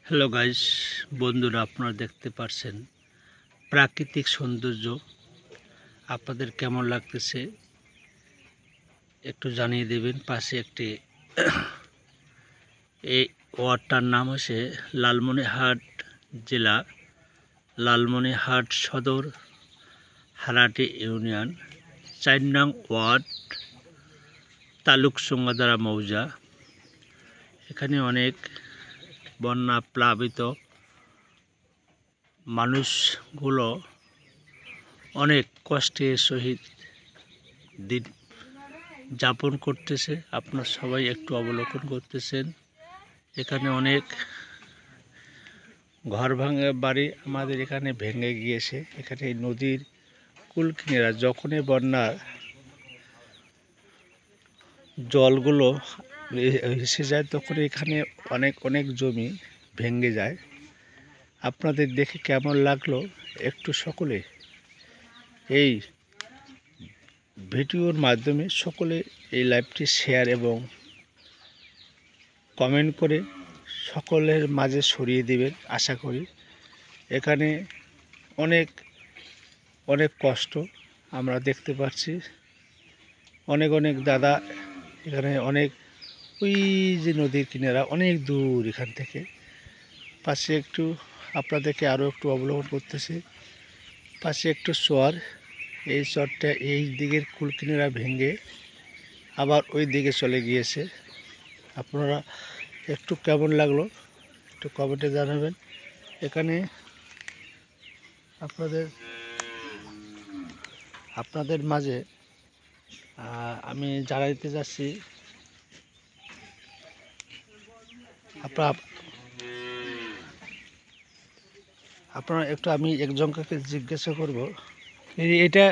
Hello guys, বন্ধুরা, আপনারা দেখতে পাচ্ছেন প্রাকৃতিক সৌন্দর্য। আপনাদের কেমন লাগতেছে একটু জানিয়ে দেবেন। পাশে একটি এই ওয়ার্ডটার নাম হচ্ছে লালমনিরহাট জেলা, লালমনিরহাট সদর, হারাটি ইউনিয়ন, ৪ নং ওয়ার্ড, তালুক সুঙ্গাদারা মৌজা। এখানে অনেক বন্যা প্লাবিত মানুষগুলো অনেক কষ্টের সহিত দিন যাপন করতেছে। আপনারা সবাই একটু অবলোকন করতেছেন। এখানে অনেক ঘর ভাঙা বাড়ি আমাদের এখানে ভেঙে গিয়েছে। এখানে এই নদীর কুল কিনারা যখনই বন্যার জলগুলো এসে যায় তখন এখানে অনেক জমি ভেঙে যায়। আপনাদের দেখে কেমন লাগলো একটু সকলে এই ভিডিওর মাধ্যমে সকলে এই লাইভটি শেয়ার এবং কমেন্ট করে সকলের মাঝে ছড়িয়ে দিবেন আশা করি। এখানে অনেক কষ্ট আমরা দেখতে পাচ্ছি। অনেক দাদা এখানে ওই যে নদীর কিনারা অনেক দূর এখান থেকে। পাশে একটু আপনাদেরকে আরও একটু অবলোকন করতেছি। পাশে একটু চর, এই চরটা এই দিকের কুল কিনারা ভেঙে আবার ওই দিকে চলে গিয়েছে। আপনারা একটু কেমন লাগলো একটু কমেন্টে জানাবেন। এখানে আপনাদের মাঝে আমি জানাইতে যাচ্ছি, আপনারা একটু, আমি একজনকে জিজ্ঞাসা করব, এটা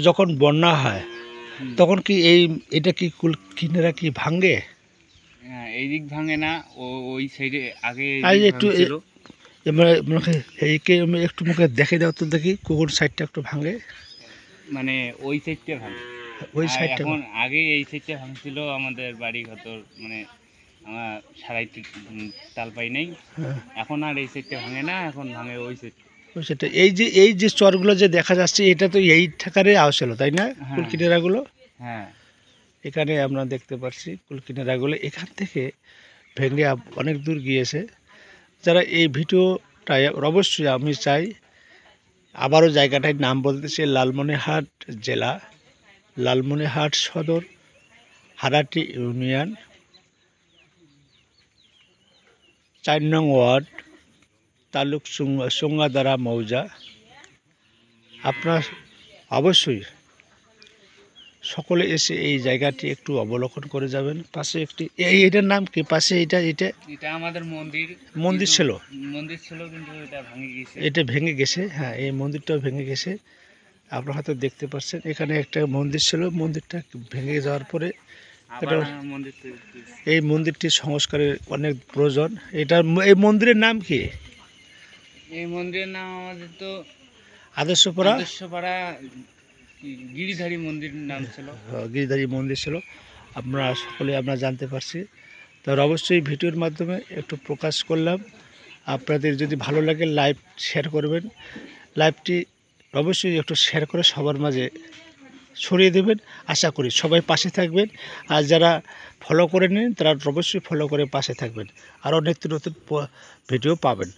যখন বন্যা হয় তখন কি এটা কি কুল কিনারা কি ভাঙে? এই দিক ভাঙে না, ওই সাইডে আগে একটু একটু মুখে দেখে দাও তো দেখি কোন সাইডটা একটু ভাঙে। মানে ওই সাইডটা ভাঙে, ওই সাইডটা এখন আগে এই সাইডটা ভাঙছিল। আমাদের বাড়ি ঘর মানে আমার সারাইতে তাল পাই নাই, এখন আর এই সাইডটা ভাঙে না, এখন ভাঙে ওই সাইডটা। এই যে চরগুলো যে দেখা যাচ্ছে এটা তো এই ঠাকারে আসলো, তাই না? কুলকিনারাগুলো, হ্যাঁ, এখানে আমরা দেখতে পাচ্ছি কুলকিনারাগুলো এখান থেকে ভেঙে অনেক দূর গিয়েছে। যারা এই ভিডিওটা অবশ্যই আমি চাই আবারও জায়গাটার নাম বলতেছে লালমনিরহাট জেলা, লালমনিরহাট সদর, হারাটি ইউনিয়ন, ৪ নং ওয়ার্ড, তালুক সুঙ্গাদারা মৌজা। আপনার অবশ্যই সকলে এসে এই জায়গাটি একটু অবলোকন করে যাবেন। পাশে একটি এটার নাম কি? পাশে এটা আমাদের মন্দির ছিল কিন্তু এটা ভেঙে গেছে। হ্যাঁ, এই মন্দিরটাও ভেঙে গেছে। আপনারা হয়তো দেখতে পাচ্ছেন এখানে একটা মন্দির ছিল, মন্দিরটা ভেঙে যাওয়ার পরে এই মন্দিরটির সংস্কারের অনেক প্রয়োজন। এই মন্দিরের নাম কি? এই মন্দিরের নাম আমাদের তো আদর্শপাড়া গিরিধারী মন্দির নাম ছিল, গিরিধারী মন্দির ছিল। আমরা জানতে পারছি। তার অবশ্যই ভিডিওর মাধ্যমে একটু প্রকাশ করলাম। আপনাদের যদি ভালো লাগে লাইভ শেয়ার করবেন, লাইভটি অবশ্যই একটু শেয়ার করে সবার মাঝে ছড়িয়ে দেবেন। আশা করি সবাই পাশে থাকবেন। আর যারা ফলো করে নিন তারা অবশ্যই ফলো করে পাশে থাকবেন, আরও নিত্য নতুন ভিডিও পাবেন।